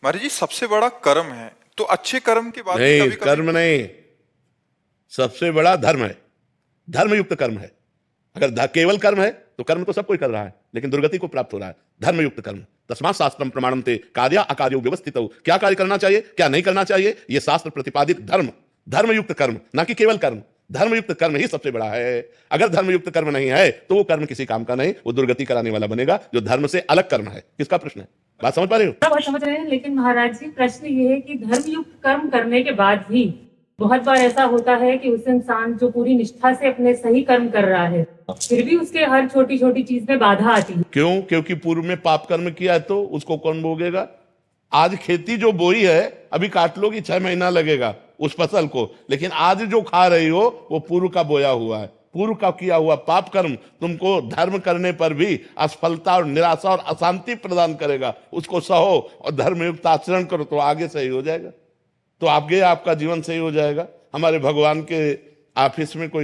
महाराज जी सबसे बड़ा कर्म है, तो अच्छे कर्म के बाद भी नहीं, कभी कभी कर्म नहीं, सबसे बड़ा धर्म है। धर्मयुक्त कर्म है। अगर केवल कर्म है तो कर्म तो सब कोई कर रहा है, लेकिन दुर्गति को प्राप्त हो रहा है। धर्मयुक्त कर्म, तस्मात् शास्त्रम प्रमाणन्ते कार्य अकार्यो व्यवस्थितौ। क्या कार्य करना चाहिए, क्या नहीं करना चाहिए, यह शास्त्र प्रतिपादित धर्म, धर्मयुक्त कर्म, ना कि केवल कर्म। धर्मयुक्त कर्म ही सबसे बड़ा है। अगर धर्मयुक्त कर्म नहीं है तो वो कर्म किसी काम का नहीं, वो दुर्गति कराने वाला बनेगा, जो धर्म से अलग कर्म है। किसका प्रश्न है, बात समझ पा रहे हो? बात समझ रहे हैं, लेकिन महाराज जी प्रश्न ये है कि धर्मयुक्त कर्म करने के बाद भी बहुत बार ऐसा होता है कि उस इंसान जो पूरी निष्ठा से अपने सही कर्म कर रहा है, फिर भी उसके हर छोटी छोटी चीज में बाधा आती है। क्यों? क्योंकि पूर्व में पाप कर्म किया है, तो उसको कौन भोगेगा? आज खेती जो बोई है, अभी काट लोगी 6 महीना लगेगा उस फसल को, लेकिन आज जो खा रही हो वो पूर्व का बोया हुआ है, पूर्व का किया हुआ पाप कर्म तुमको धर्म करने पर भी असफलता और निराशा और अशांति प्रदान करेगा। उसको सहो और धर्मयुक्त आचरण करो तो आगे सही हो जाएगा, तो आगे आपका जीवन सही हो जाएगा। हमारे भगवान के ऑफिस में कोई